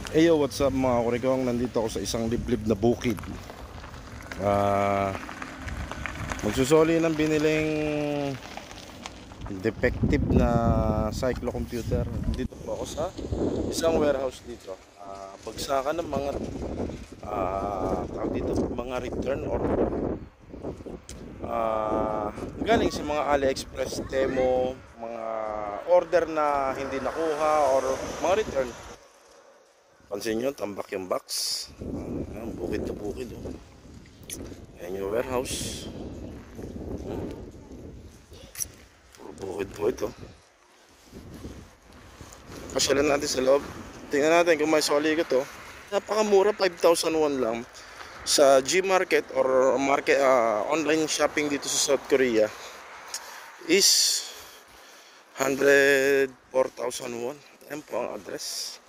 Hey yo, what's up mga kurikong? Nandito ako sa isang liblib na bukid. Magsusoli ng biniling defective na cyclocomputer. Dito po ako sa isang warehouse dito. Bagsakan ng mga tawag dito, mga return or galing sa mga AliExpress, Temo, mga order na hindi nakuha or mga return. Pansin nyo, tambak yung box. Ayan, bukid na bukid. Oh. Ayan yung warehouse. Puro bukid po ito. Pasyalan natin sa loob. Tingnan natin kung may soli ko to. Napakamura, 5,001 lang. Sa Gmarket or market, online shopping dito sa South Korea is 104,001. Ayan po ang address.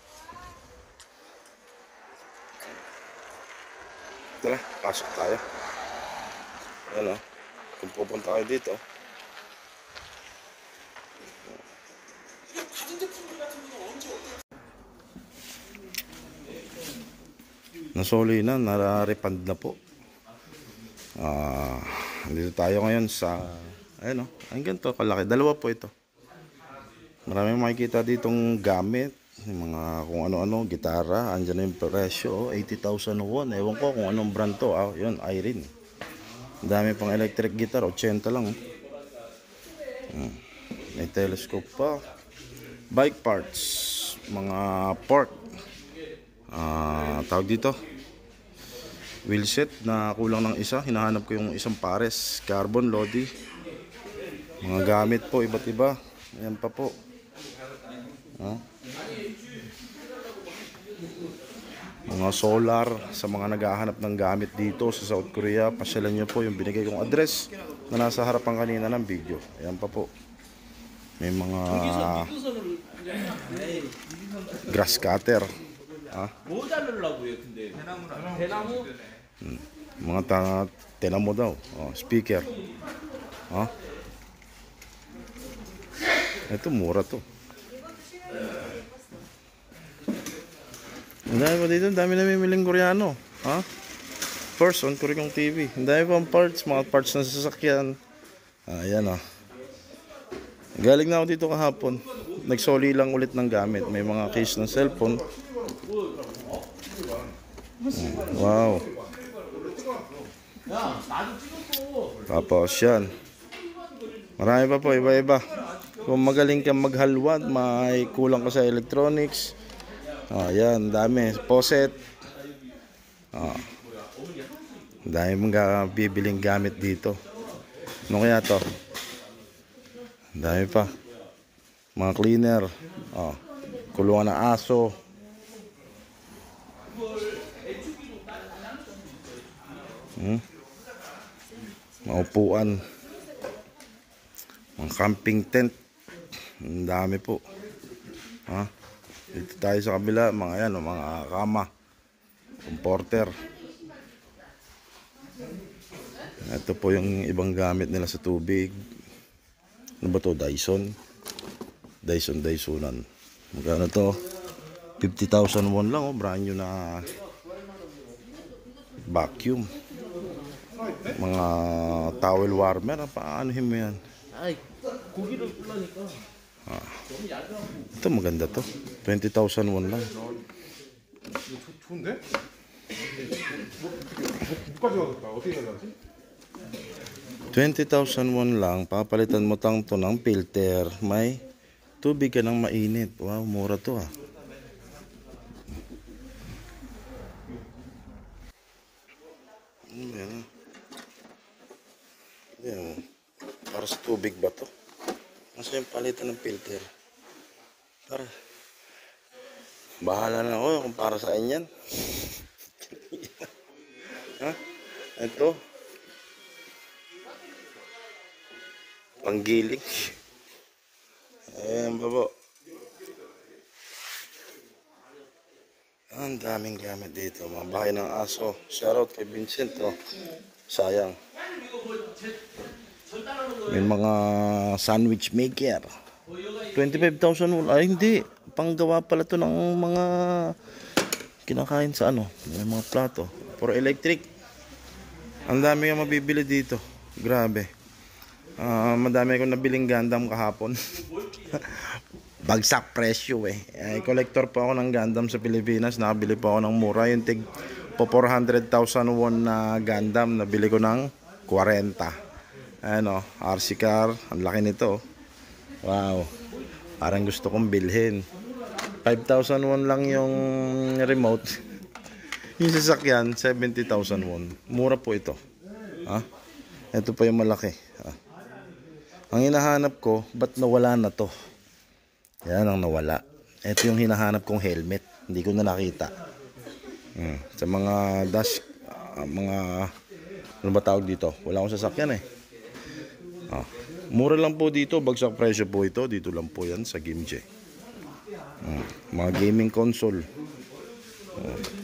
Tara, pasok tayo. Ayan o. Kung pupunta kayo dito. Nasoli na, nare-refund na po. Dito tayo ngayon sa, ayan o, ang ganito kalaki. Dalawa po ito. Maraming makikita ditong gamit. Yung mga kung ano-ano, gitara. Andyan na yung presyo, 80,001. Ewan ko kung anong brand to. Yun, Irene. Ang dami pang electric guitar, 80 lang. May telescope pa. Bike parts. Mga port. Tawag dito. Wheelset na kulang ng isa. Hinahanap ko yung isang pares. Carbon, Lodi. Mga gamit po, iba't iba. Ayan pa po. Mga solar sa mga naghahanap ng gamit dito sa South Korea. Pasyalan nyo po yung binigay kong address na nasa harapan kanina ng video. Ayan pa po. May mga grass cutter. Mga tenamo daw. Speaker. Ito mura to. Ang dami pa dito, ang dami na mimiling Koreano. First on Koreong TV. Ang dami pang parts, mga parts ng sasakyan. Ayan o. Galing na ako dito kahapon. Nagsoli lang ulit ng gamit. May mga case ng cellphone. Wow. Tapos yan. Marami pa po, iba-iba. Kung magaling kang maghalwad, may kulang ka sa electronics. Yan, dami. Poset. Dami mong bibiling gamit dito. Ano kaya to? Dami pa. Mga cleaner. Kulungan ng aso. Mga upuan. Mga camping tent. Ang dami po. Dito tayo sa kabila, mga yan, mga kama, comforter. Ito po yung ibang gamit nila sa tubig. Ano ba to? Dysonan. Magkano to? 50,001 lang, brand new na vacuum. Mga towel warmer, paanohin mo yan? 고기를 끓라니까. ito maganda to. 20,001 lang. 좋은데? 뭐까지 가겠다. 어떻게 가져가지? 20,001 lang. Papalitan mo tang to ng filter. May tubig ka ng mainit. Wow, mura to . Yan. Para sa tubig ba to? Nasa yung palitan ng filter. Bahala na ako kung para sa inyan. Ito. Panggiling. Ayan babo. Ang daming gamit dito. Mga bahay ng aso. Shoutout kay Vincent. Sayang. May mga sandwich maker. 25,000. Ay hindi. Panggawa pala to ng mga kinakain sa ano, may mga plato. For electric. Ang dami nga mabibili dito. Grabe. Madami akong nabiling Gundam kahapon. Bagsak presyo eh. Collector pa ako ng Gundam sa Pilipinas. Nakabili pa ako ng mura. Yung tig po 400,000 won na Gundam. Nabili ko ng 40. Ano, RC car. Ang laki nito. Wow. Parang gusto kong bilhin. 5,000 won lang yung remote. Yung sasakyan, 70,000 won. Mura po ito. Ito pa yung malaki. Ang hinahanap ko, ba't nawala na to? Yan ang nawala. Ito yung hinahanap kong helmet. Hindi ko na nakita. Sa mga dash, ano ba tawag dito? Wala akong sasakyan eh. Mura lang po dito. Bagsak presyo po ito. Dito lang po yan sa Gimje. Mga gaming console.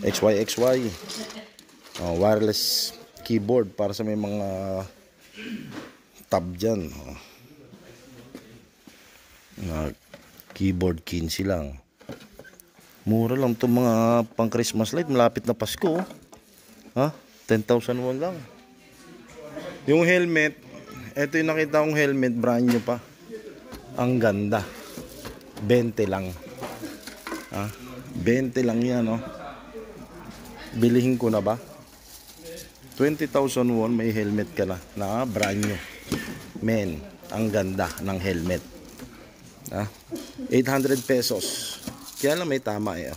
XY. Wireless keyboard para sa may mga tab dyan. Keyboard 15 lang. Mura lang itong mga pang Christmas light. Malapit na Pasko. 10,000 won lang. Yung helmet, ito yung nakita kong helmet, brand new pa. Ang ganda. 20 lang. 20 lang yan, oh. Bilihin ko na ba? 20,000 won, may helmet ka na brand new. Men, ang ganda ng helmet. 800 pesos. Kaya lang may tama eh.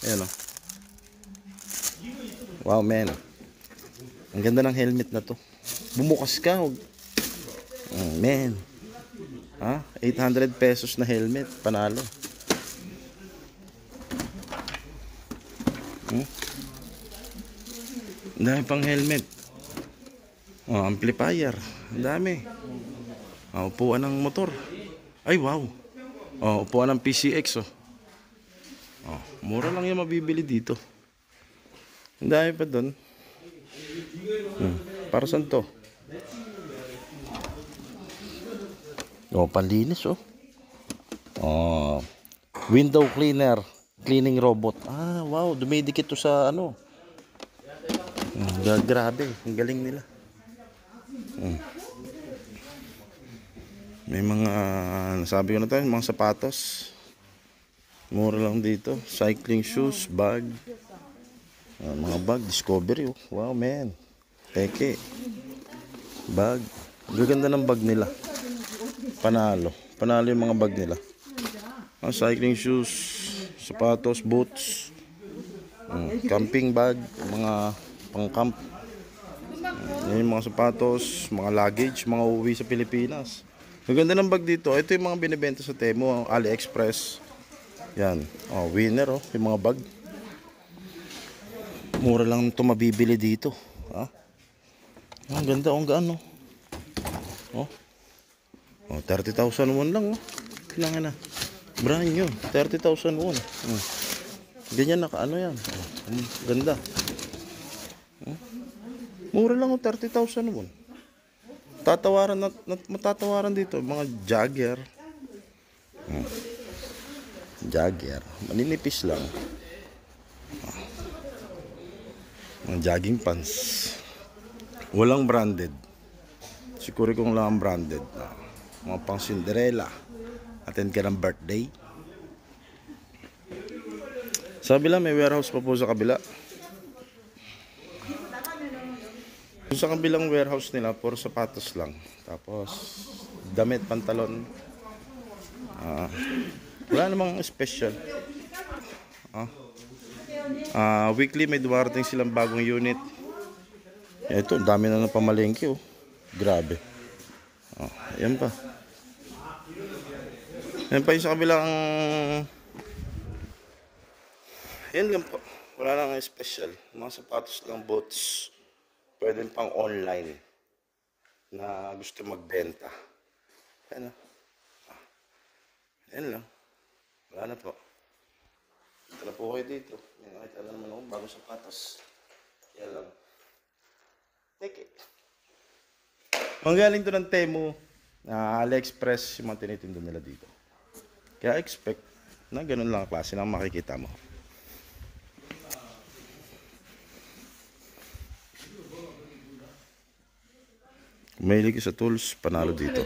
Ayan, oh. Wow, men. Ang ganda ng helmet na to. Bumukas ka. Men. 800 pesos na helmet. Panalo. Ang dami pang helmet. Amplifier. Ang dami. Upuan ng motor. Ay, wow. Upuan ng PCX. Mura lang yung mabibili dito. Ang dami pa doon. Para saan to? Panlinis, oh. Window cleaner. Cleaning robot. Wow. Dumidikit to sa ano. Grabe. Ang galing nila. May mga, nasabi ko na tayo, mga sapatos. Mura lang dito. Cycling shoes, bag. Mga bag, Discovery. Wow, man. Peke. Bag. Gaganda ng bag nila. Panalo. Panalo yung mga bag nila. Cycling shoes, sapatos, boots. Camping bag, mga pang-camp. Yung mga sapatos, mga luggage, mga uwi sa Pilipinas. Gaganda ng bag dito. Ito yung mga binibenta sa Temu, AliExpress. Yan. Winner, yung mga bag. Mura lang ito mabibili dito. Ang ganda, ang gaano. 30,000 won lang, kailangan na. Brand new, 30,000 won. Ganyan ano yan. Ganda. Mura lang 30,000 won. Matatawaran dito mga Jagger. Jagger, maninipis lang. Mga jogging pants. Walang branded. Siguro kung lang branded. Mga pang Cinderella. Attend ka ng birthday. Sa kabila may warehouse pa po sa kabila. Sa kabilang warehouse nila puro sapatos lang. Tapos damit, pantalon. Wala namang special. Weekly may dumarating silang bagong unit. Ito, dami na ng pamalengke, Grabe. Yan pa. Yan pa yung sa kabilang. Yan lang po. Wala lang special. Mga sapatos lang, boots. Pwede pang online na gusto magbenta. Yan. Yan lang. Wala na po. Ito na po kayo dito. Yan, kahit alam naman ako, bagong sapatos. Yan lang. Take it. Manggaling to ng Temu, AliExpress, yung mga tinitinda nila dito. Kaya expect na ganun lang ang klase ng makikita mo. Mahilig ka sa tools, panalo dito.